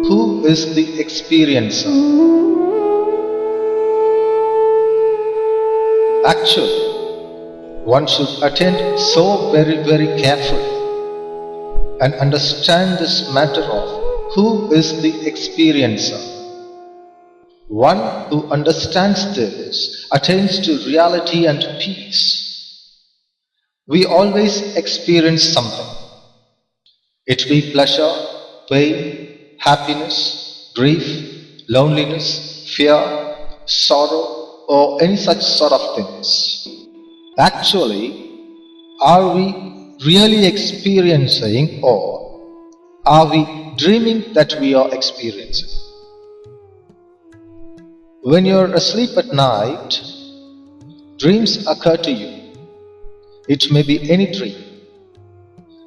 Who is the experiencer? Actually, one should attend so very carefully and understand this matter of who is the experiencer. One who understands this attains to reality and peace. We always experience something. It be pleasure, pain, happiness, grief, loneliness, fear, sorrow, or any such sort of things. Actually, are we really experiencing, or are we dreaming that we are experiencing? When you are asleep at night, dreams occur to you. It may be any dream.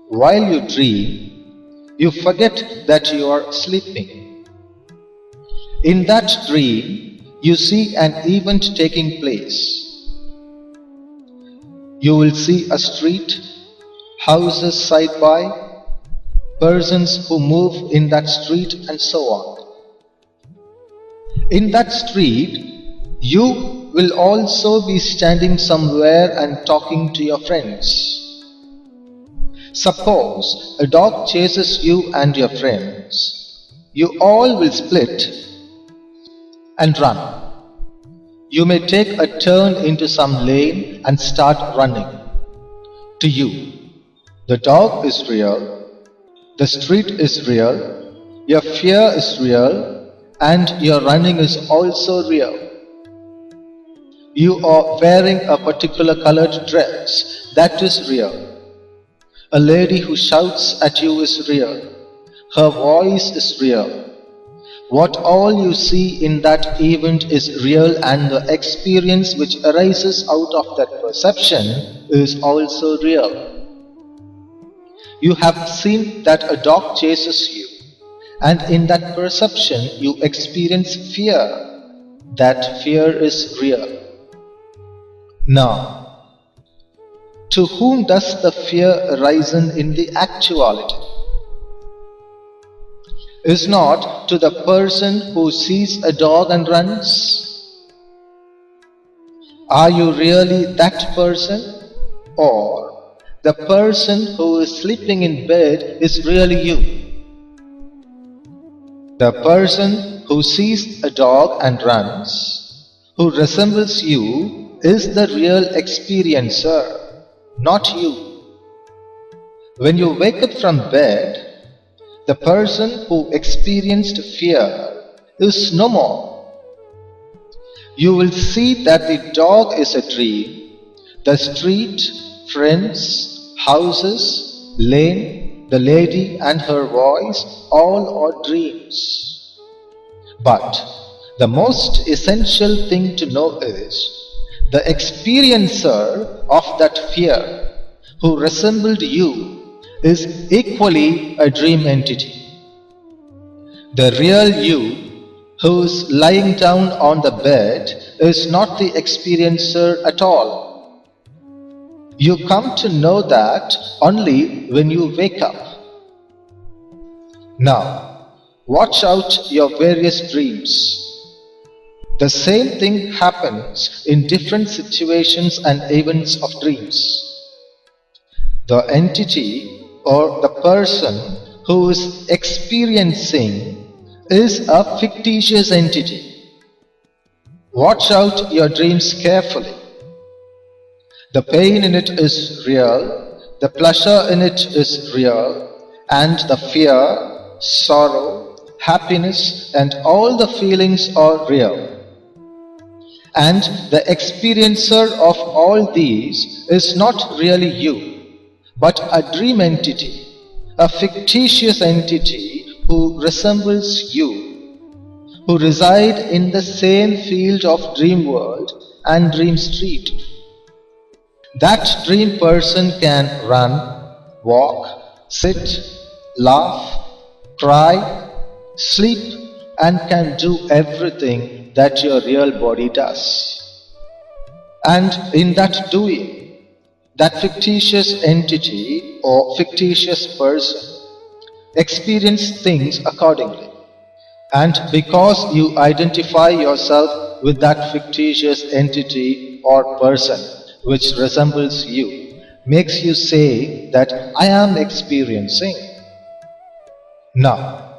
While you dream, you forget that you are sleeping. In that dream, you see an event taking place. You will see a street, houses side by, persons who move in that street, and so on. In that street, you will also be standing somewhere and talking to your friends. Suppose a dog chases you and your friends. You all will split and run. You may take a turn into some lane and start running. To you, the dog is real, the street is real, your fear is real, and your running is also real. You are wearing a particular colored dress, that is real. A lady who shouts at you is real. Her voice is real. What all you see in that event is real, and the experience which arises out of that perception is also real. You have seen that a dog chases you, and in that perception you experience fear. That fear is real. Now, to whom does the fear arise in the actuality? Is not to the person who sees a dog and runs? Are you really that person? Or the person who is sleeping in bed is really you? The person who sees a dog and runs, who resembles you, is the real experiencer, not you. When you wake up from bed, the person who experienced fear is no more. You will see that the dog is a dream, the street, friends, houses, lane, the lady and her voice, all are dreams. But the most essential thing to know is the experiencer of that fear, who resembled you, is equally a dream entity. The real you, who is lying down on the bed, is not the experiencer at all. You come to know that only when you wake up. Now, watch out your various dreams. The same thing happens in different situations and events of dreams. The entity or the person who is experiencing is a fictitious entity. Watch out your dreams carefully. The pain in it is real, the pleasure in it is real, and the fear, sorrow, happiness, and all the feelings are real. And the experiencer of all these is not really you, but a dream entity, a fictitious entity who resembles you, who reside in the same field of dream world and dream street. That dream person can run, walk, sit, laugh, cry, sleep, and can do everything that your real body does. And in that doing, that fictitious entity or fictitious person experience things accordingly. And because you identify yourself with that fictitious entity or person which resembles you, makes you say that I am experiencing. Now,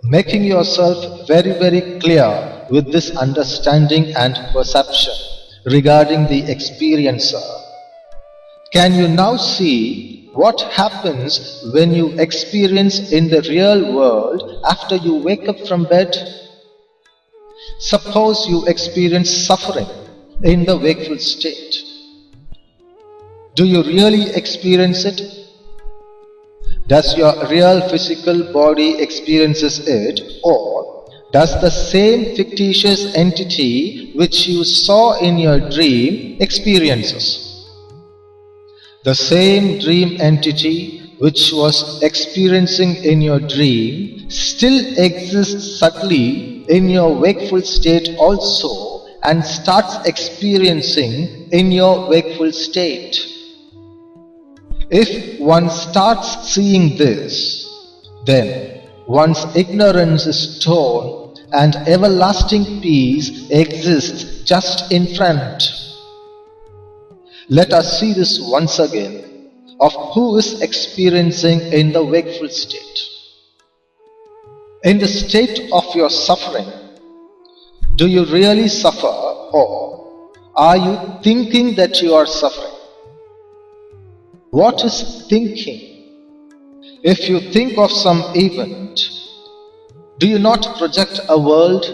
making yourself very clear with this understanding and perception regarding the experiencer, can you now see what happens when you experience in the real world after you wake up from bed? Suppose you experience suffering in the wakeful state. Do you really experience it? Does your real physical body experiences it, or does the same fictitious entity which you saw in your dream experiences? The same dream entity which was experiencing in your dream still exists subtly in your wakeful state also and starts experiencing in your wakeful state. If one starts seeing this, then one's ignorance is torn and everlasting peace exists just in front. Let us see this once again of who is experiencing in the wakeful state. In the state of your suffering, do you really suffer, or are you thinking that you are suffering? What is thinking? If you think of some event, do you not project a world?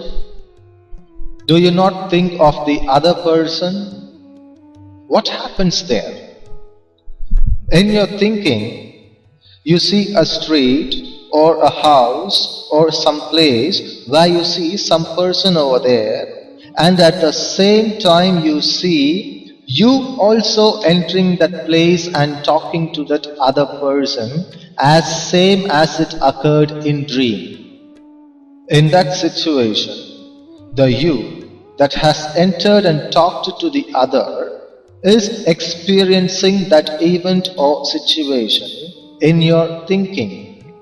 Do you not think of the other person? What happens there? In your thinking, you see a street or a house or some place where you see some person over there, and at the same time you see you also entering that place and talking to that other person as same as it occurred in dream. In that situation, the you that has entered and talked to the other is experiencing that event or situation in your thinking.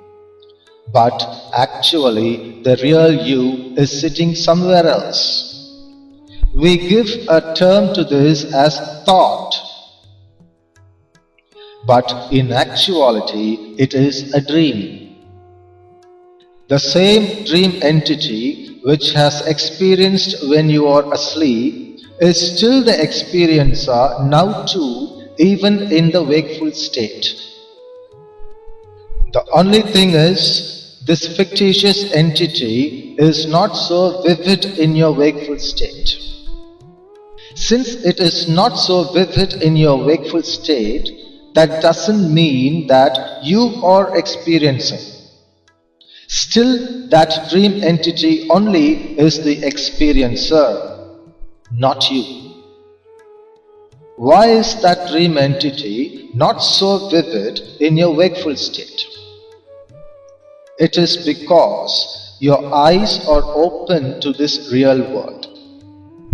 But actually, the real you is sitting somewhere else. We give a term to this as thought. But in actuality, it is a dream. The same dream entity which has experienced when you are asleep is still the experiencer now too, even in the wakeful state. The only thing is, this fictitious entity is not so vivid in your wakeful state. Since it is not so vivid in your wakeful state, that doesn't mean that you are experiencing. Still, that dream entity only is the experiencer, not you. Why is that dream entity not so vivid in your wakeful state? It is because your eyes are open to this real world.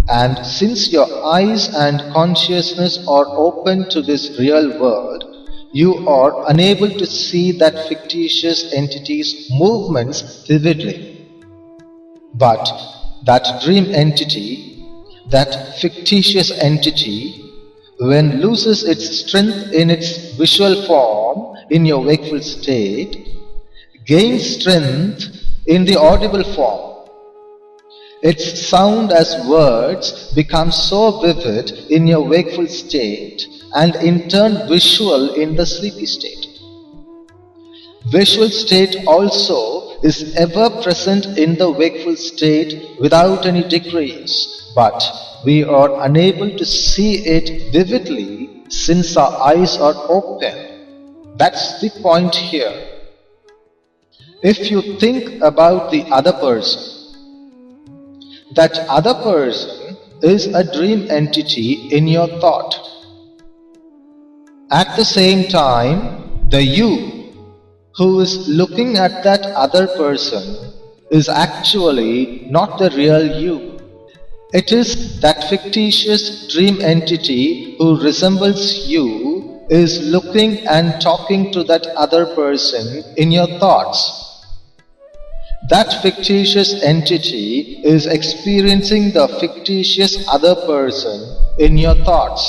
And since your eyes and consciousness are open to this real world, you are unable to see that fictitious entity's movements vividly. But that dream entity, that fictitious entity, when loses its strength in its visual form in your wakeful state, gains strength in the audible form. Its sound as words becomes so vivid in your wakeful state and in turn visual in the sleepy state. Visual state also is ever present in the wakeful state without any decrease, but we are unable to see it vividly since our eyes are open. That's the point here. If you think about the other person, That other person is a dream entity in your thought. At the same time, the you who is looking at that other person is actually not the real you. It is that fictitious dream entity who resembles you is looking and talking to that other person in your thoughts. That fictitious entity is experiencing the fictitious other person in your thoughts.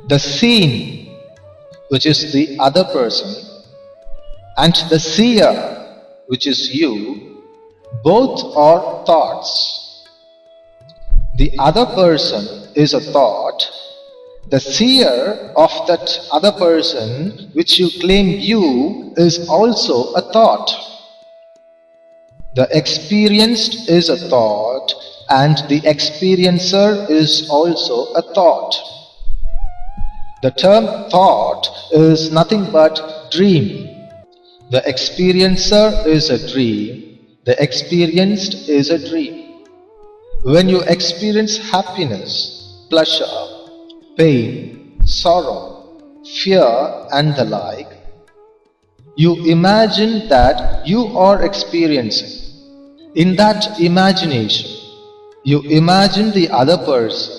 The scene, which is the other person, and the seer, which is you, both are thoughts. The other person is a thought. The seer of that other person, which you claim you, is also a thought. The experienced is a thought, and the experiencer is also a thought. The term thought is nothing but dream. The experiencer is a dream. The experienced is a dream. When you experience happiness, pleasure, pain, sorrow, fear, and the like, you imagine that you are experiencing. In that imagination, you imagine the other person,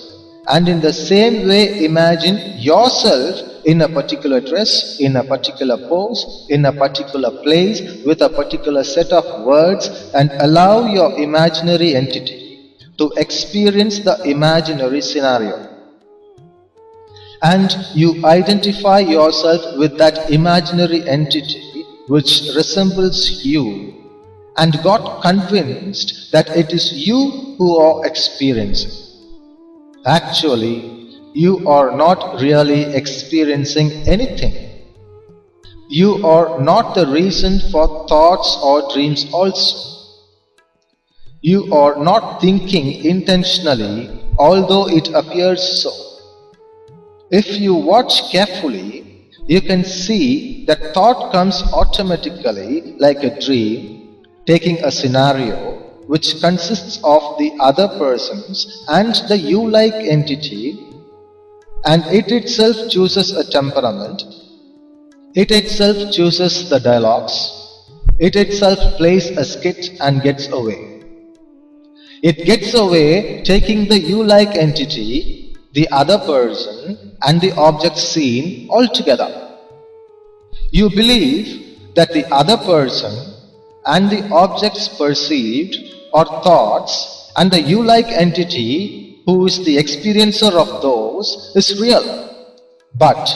and in the same way imagine yourself in a particular dress, in a particular pose, in a particular place, with a particular set of words, and allow your imaginary entity to experience the imaginary scenario. And you identify yourself with that imaginary entity which resembles you, and got convinced that it is you who are experiencing. Actually, you are not really experiencing anything. You are not the reason for thoughts or dreams also. You are not thinking intentionally, although it appears so. If you watch carefully, you can see that thought comes automatically like a dream, taking a scenario which consists of the other persons and the you-like entity, and it itself chooses a temperament, it itself chooses the dialogues, it itself plays a skit and gets away. It gets away taking the you-like entity, the other person, and the object seen all together. You believe that the other person and the objects perceived or thoughts and the you-like entity who is the experiencer of those is real. But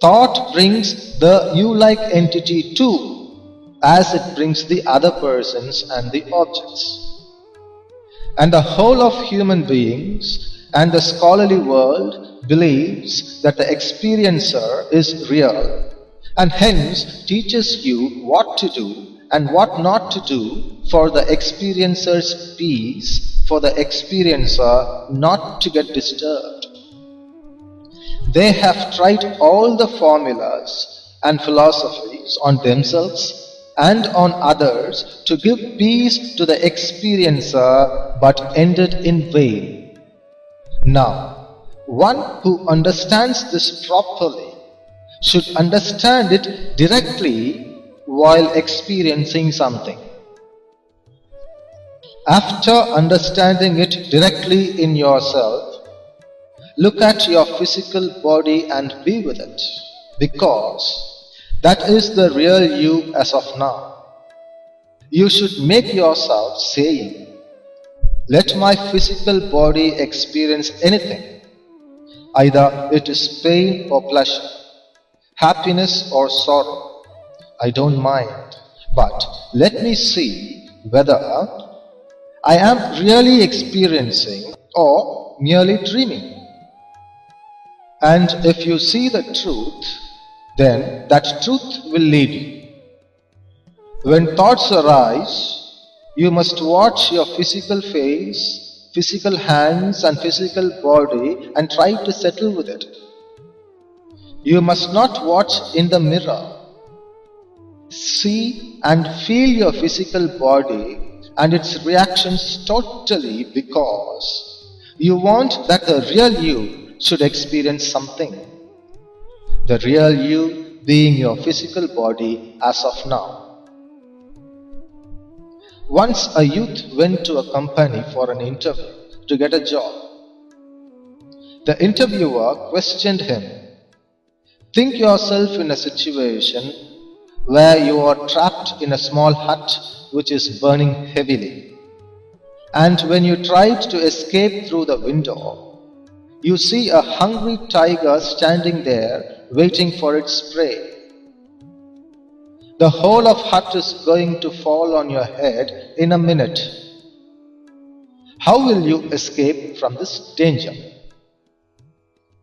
thought brings the you-like entity too, as it brings the other persons and the objects. And the whole of human beings and the scholarly world believes that the experiencer is real, and hence teaches you what to do and what not to do for the experiencer's peace, for the experiencer not to get disturbed. They have tried all the formulas and philosophies on themselves and on others to give peace to the experiencer, but ended in vain. Now, one who understands this properly should understand it directly while experiencing something. After understanding it directly in yourself, look at your physical body and be with it, because that is the real you as of now. You should make yourself saying, let my physical body experience anything, either it is pain or pleasure, happiness or sorrow. I don't mind, but let me see whether I am really experiencing or merely dreaming. And if you see the truth, then that truth will lead you. When thoughts arise, you must watch your physical face, physical hands and physical body and try to settle with it. You must not watch in the mirror. See and feel your physical body and its reactions totally because you want that the real you should experience something. The real you being your physical body as of now. Once a youth went to a company for an interview to get a job. The interviewer questioned him, "Think yourself in a situation where you are trapped in a small hut which is burning heavily. And when you tried to escape through the window, you see a hungry tiger standing there waiting for its prey. The whole of hut is going to fall on your head in a minute. How will you escape from this danger?"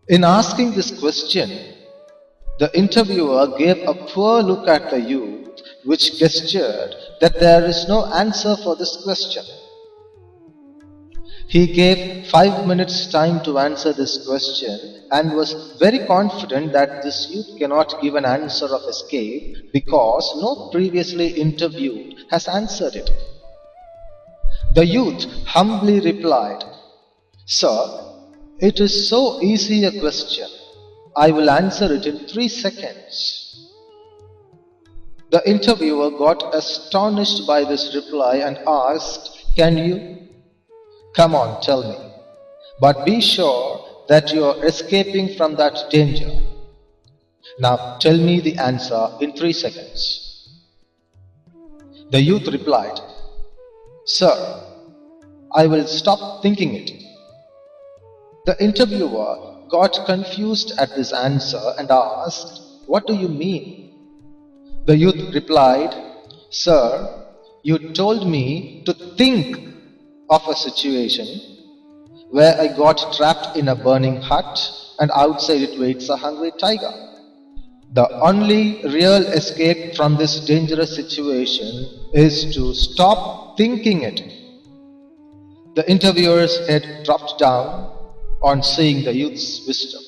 In asking this question, the interviewer gave a poor look at the youth, which gestured that there is no answer for this question. He gave 5 minutes time to answer this question and was very confident that this youth cannot give an answer of escape because no previously interviewed has answered it. The youth humbly replied, "Sir, it is so easy a question. I will answer it in 3 seconds." The interviewer got astonished by this reply and asked, "Can you? Come on, tell me. But be sure that you are escaping from that danger. Now tell me the answer in 3 seconds." The youth replied, "Sir, I will stop thinking it." The interviewer got confused at this answer and asked, "What do you mean?" The youth replied, "Sir, you told me to think of a situation where I got trapped in a burning hut and outside it waits a hungry tiger. The only real escape from this dangerous situation is to stop thinking it." The interviewer's head dropped down on seeing the youth's wisdom.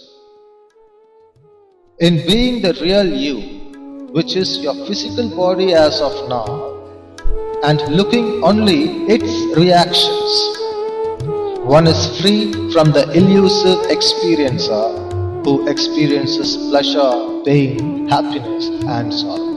In being the real you, which is your physical body as of now, and looking only its reactions, one is free from the elusive experiencer who experiences pleasure, pain, happiness, and sorrow.